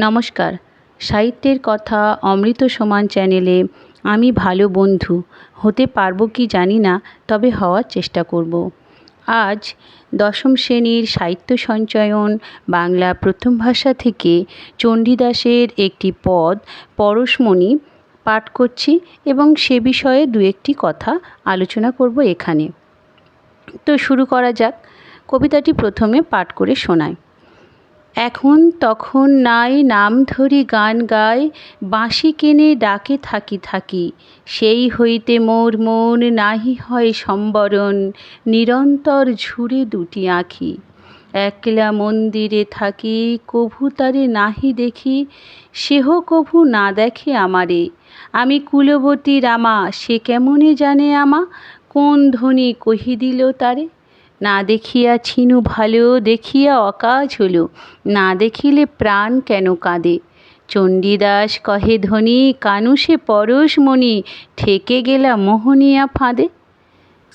নমস্কার। সাহিত্যের কথা অমৃত সমান চ্যানেলে আমি ভালো বন্ধু হতে পারবো কি জানি না, তবে হওয়ার চেষ্টা করব। আজ দশম শ্রেণীর সাহিত্য সঞ্চয়ন বাংলা প্রথম ভাষা থেকে চণ্ডীদাসের একটি পদ পরশমণি পাঠ করছি এবং সে বিষয়ে দু একটি কথা আলোচনা করব এখানে। তো শুরু করা যাক। কবিতাটি প্রথমে পাঠ করে শোনাই। এখন তখন নাই নাম ধরি গান গায়, বাঁশি কেনে ডাকে থাকি থাকি, সেই হইতে মোর মন নাহি হয় সম্বরণ, নিরন্তর ঝুরে দুটি আঁখি। একলা মন্দিরে থাকি কভু তারে নাহি দেখি, সেহ কভু না দেখে আমারে। আমি কুলবতী রামা, সে কেমনে জানে আমা, কোন ধ্বনি কহি দিল তারে। না দেখিয়া ছিনু ভালো, দেখিয়া অকাজ হলো, না দেখিলে প্রাণ কেন কাঁদে। চণ্ডীদাস কহে ধ্বনি, কানু সে পরশমণি, ঠেকে গেলা মোহনিয়া ফাঁদে।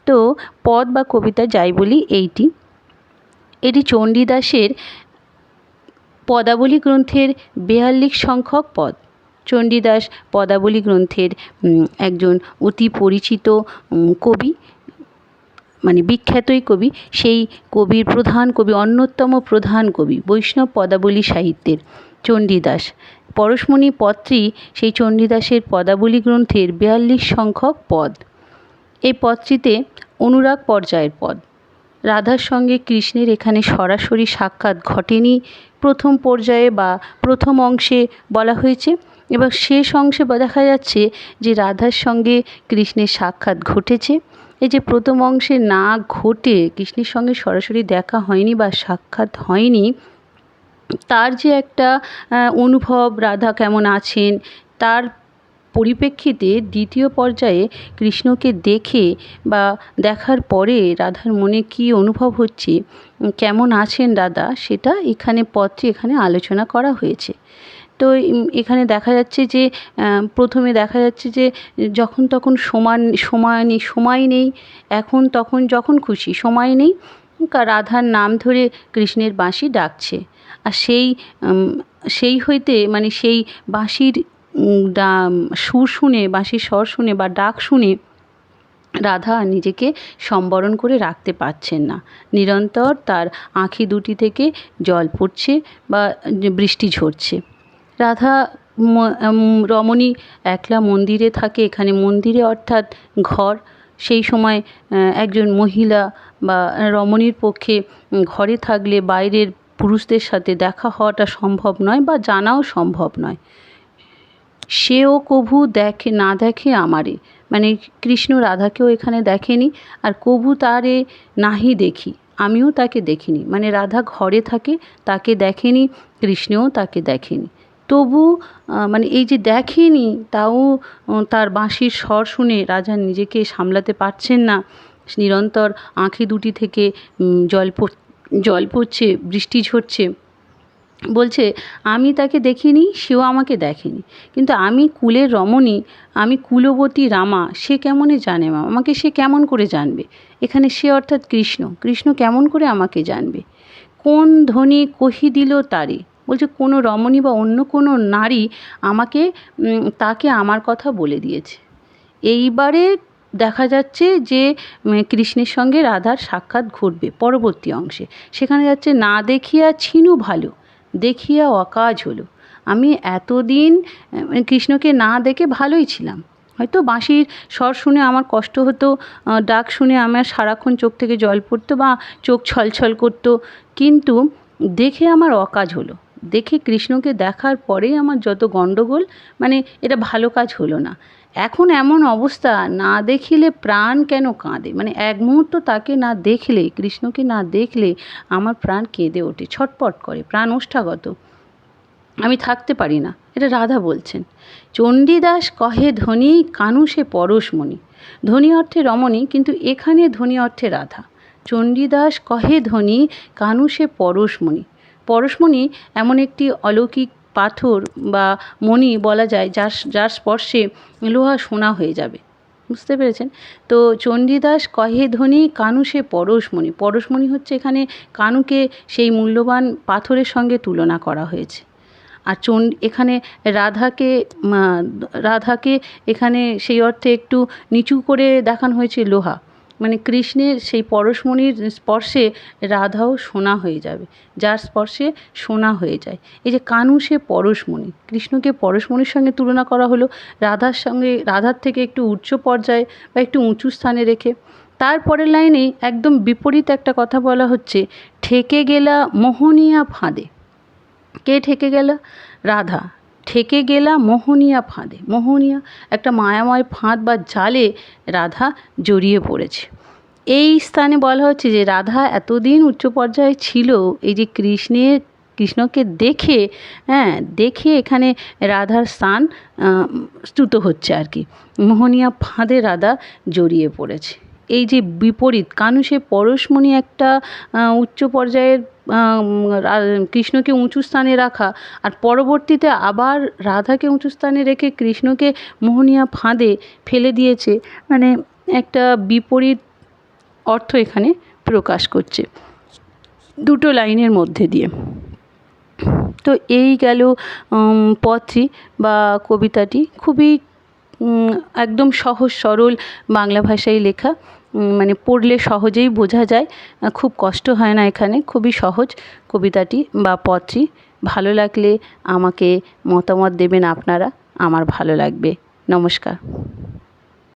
তো পদ বা কবিতা যাই বলি এটি চণ্ডীদাসের পদাবলী গ্রন্থের 42 সংখ্যক পদ। চণ্ডীদাস পদাবলী গ্রন্থের একজন অতি পরিচিত কবি, মানে বিখ্যাতই কবি। সেই কবির প্রধান কবি, অন্যতম প্রধান কবি বৈষ্ণব পদাবলী সাহিত্যের চণ্ডীদাস। পরশমণি পদটি সেই চণ্ডীদাসের পদাবলী গ্রন্থের 42 সংখ্যক পদ। এই পদটিতে অনুরাগ পর্যায়ের পদ। রাধার সঙ্গে কৃষ্ণের এখানে সরাসরি সাক্ষাৎ ঘটেনি প্রথম পর্যায়ে বা প্রথম অংশে বলা হয়েছে, এবং শেষ অংশে দেখা যাচ্ছে যে রাধার সঙ্গে কৃষ্ণের সাক্ষাৎ ঘটেছে। এই যে প্রথম অংশে না ঘটে, কৃষ্ণের সঙ্গে সরাসরি দেখা হয়নি বা সাক্ষাৎ হয়নি, তার যে একটা অনুভব রাধা কেমন আছেন, তার পরিপ্রেক্ষিতে দ্বিতীয় পর্যায়ে কৃষ্ণকে দেখে বা দেখার পরে রাধার মনে কী অনুভব হচ্ছে, কেমন আছেন রাধা, সেটা এখানে আলোচনা করা হয়েছে। তো এখানে দেখা যাচ্ছে যে প্রথমে দেখা যাচ্ছে যে যখন তখন সময় নেই, এখন তখন যখন খুশি সময় নেই, রাধার নাম ধরে কৃষ্ণের বাঁশি ডাকছে। আর সেই হইতে মানে সেই বাঁশির সুর শুনে, বাঁশির স্বর শুনে বা ডাক শুনে রাধা নিজেকে সম্বরণ করে রাখতে পারছেন না। নিরন্তর তার আঁখি দুটি থেকে জল পড়ছে বা বৃষ্টি ঝরছে। রাধা রমণী একলা মন্দিরে থাকে। এখানে মন্দিরে অর্থাৎ ঘর। সেই সময় একজন মহিলা বা রমণীর পক্ষে ঘরে থাকলে বাইরের পুরুষদের সাথে দেখা হওয়াটা সম্ভব নয় বা জানাও সম্ভব নয়। সেও কভু না দেখে আমারে, মানে কৃষ্ণ রাধাকেও এখানে দেখেনি, আর কভু তারে নাহি দেখি, আমিও তাকে দেখিনি। মানে রাধা ঘরে থাকে, তাকে দেখেনি, কৃষ্ণও তাকে দেখেনি। তবু মানে এই যে দেখেনি, তাও তার বাঁশির স্বর শুনে রাজা নিজেকে সামলাতে পারছেন না। নিরন্তর আঁখি দুটি থেকে জল পড়ছে, বৃষ্টি ঝরছে। বলছে, আমি তাকে দেখিনি, সেও আমাকে দেখেনি, কিন্তু আমি কুলের রমণী, আমি কুলবতী রামা, সে কেমনে জানে মা, আমাকে সে কেমন করে জানবে। এখানে সে অর্থাৎ কৃষ্ণ কেমন করে আমাকে জানবে। কোন ধ্বনি কহি দিল তারে, বলছে কোনো রমণী বা অন্য কোনো নারী তাকে আমার কথা বলে দিয়েছে। এইবারে দেখা যাচ্ছে যে কৃষ্ণের সঙ্গে রাধার সাক্ষাৎ ঘটবে পরবর্তী অংশে। সেখানে যাচ্ছে, না দেখিয়া ছিনু ভালো, দেখিয়া অকাজ হলো। আমি এতদিন কৃষ্ণকে না দেখে ভালোই ছিলাম, হয়তো বাঁশির স্বর শুনে আমার কষ্ট হতো, ডাক শুনে আমার সারাক্ষণ চোখ থেকে জল পড়তো বা চোখ ছলছল করতো, কিন্তু দেখে আমার অকাজ হলো। দেখে কৃষ্ণকে দেখার পরেই আমার যত গণ্ডগোল, মানে এটা ভালো কাজ হলো না। এখন এমন অবস্থা, না দেখিলে প্রাণ কেন কাঁদে, মানে এক মুহূর্ত তাকে না দেখলে, কৃষ্ণকে না দেখলে আমার প্রাণ কেঁদে ওঠে, ছটপট করে, প্রাণ ওষ্ঠাগত, আমি থাকতে পারি না। এটা রাধা বলছেন। চণ্ডীদাস কহে ধ্বনি, কানু সে পরশমণি। ধ্বনি অর্থে রমণী, কিন্তু এখানে ধ্বনি অর্থে রাধা। চণ্ডীদাস কহে ধ্বনি, কানু সে পরশমণি। পরশমণি এমন একটি অলৌকিক পাথর বা মণি বলা যায়, যার স্পর্শে লোহা সোনা হয়ে যাবে। বুঝতে পেরেছেন? তো চণ্ডীদাস কহে ধ্বনি, কানু সে পরশমণি। পরশমণি হচ্ছে এখানে কানুকে সেই মূল্যবান পাথরের সঙ্গে তুলনা করা হয়েছে। আর এখানে রাধাকে রাধাকে এখানে সেই অর্থে একটু নিচু করে দেখানো হয়েছে লোহা, মানে কৃষ্ণের সেই পরশমণির স্পর্শে রাধাও সোনা হয়ে যাবে, যার স্পর্শে সোনা হয়ে যায়। এই যে কানু সে পরশমণি, কৃষ্ণকে পরশমণির সঙ্গে তুলনা করা হলো, রাধার থেকে একটু উচ্চ পর্যায়ে বা একটু উঁচু স্থানে রেখে। তারপরের লাইনেই একদম বিপরীত একটা কথা বলা হচ্ছে, ঠেকে গেলা মোহনিয়া ফাঁদে। কে ঠেকে গেল? রাধা ঠেকে গেলা মোহনিয়া ফাঁদে। মোহনিয়া একটা মায়াময় ফাঁদ বা জালে রাধা জড়িয়ে পড়েছে। এই স্থানে বলা হচ্ছে যে রাধা এতদিন উচ্চ পর্যায়ে ছিল, এই যে কৃষ্ণকে দেখে, দেখে এখানে রাধার স্থান স্তুত হচ্ছে আর কি। মোহনিয়া ফাঁদে রাধা জড়িয়ে পড়েছে। এই যে বিপরীত, কানু সে পরশমণি একটা উচ্চ পর্যায়ের কৃষ্ণকে উঁচু স্থানে রাখা, আর পরবর্তীতে আবার রাধাকে উঁচু স্থানে রেখে কৃষ্ণকে মোহনিয়া ফাঁদে ফেলে দিয়েছে, মানে একটা বিপরীত অর্থ এখানে প্রকাশ করছে দুটো লাইনের মধ্যে দিয়ে। তো এই গেল পদটি বা কবিতাটি, খুবই একদম সহজ সরল বাংলা ভাষায় লেখা, মানে পড়লে সহজেই বোঝা যায়, খুব কষ্ট হয় না এখানে, খুবই সহজ কবিতাটি বা পদটি। ভালো লাগলে আমাকে মতামত দেবেন আপনারা, আমার ভালো লাগবে। নমস্কার।